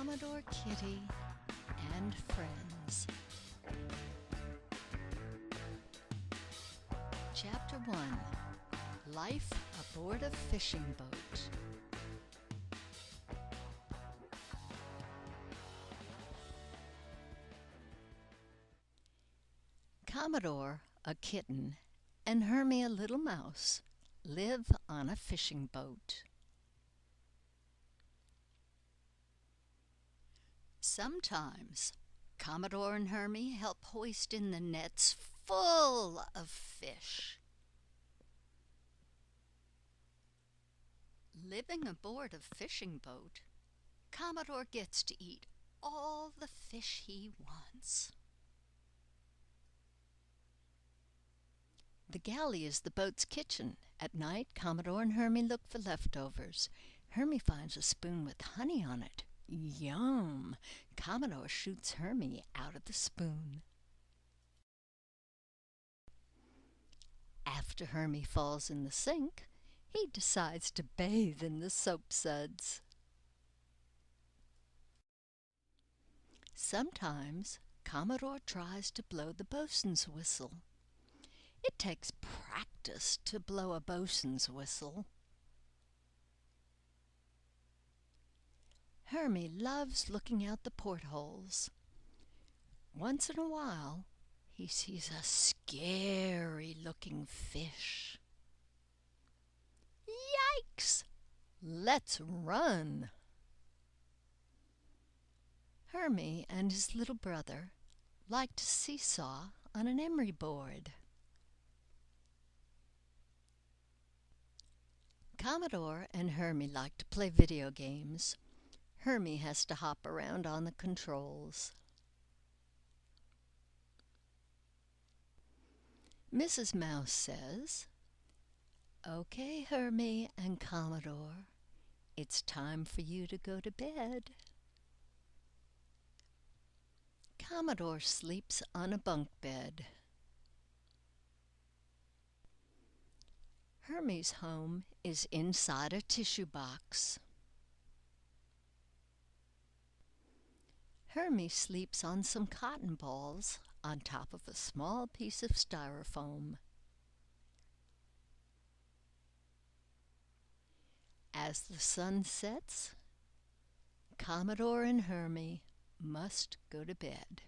Commodore Kitty and Friends. Chapter 1. Life Aboard a Fishing Boat. Commodore, a kitten, and Herme, a little mouse, live on a fishing boat. Sometimes Commodore and Herme help hoist in the nets full of fish. Living aboard a fishing boat, Commodore gets to eat all the fish he wants. The galley is the boat's kitchen. At night, Commodore and Herme look for leftovers. Herme finds a spoon with honey on it. Yum! Commodore shoots Herme out of the spoon. After Herme falls in the sink, he decides to bathe in the soap suds. Sometimes Commodore tries to blow the bosun's whistle. It takes practice to blow a bosun's whistle. Herme loves looking out the portholes. Once in a while, he sees a scary-looking fish. Yikes! Let's run! Herme and his little brother like to seesaw on an emery board. Commodore and Herme like to play video games. Herme has to hop around on the controls. Mrs. Mouse says, "Okay, Herme and Commodore, it's time for you to go to bed." Commodore sleeps on a bunk bed. Herme's home is inside a tissue box. Herme sleeps on some cotton balls on top of a small piece of styrofoam. As the sun sets, Commodore and Herme must go to bed.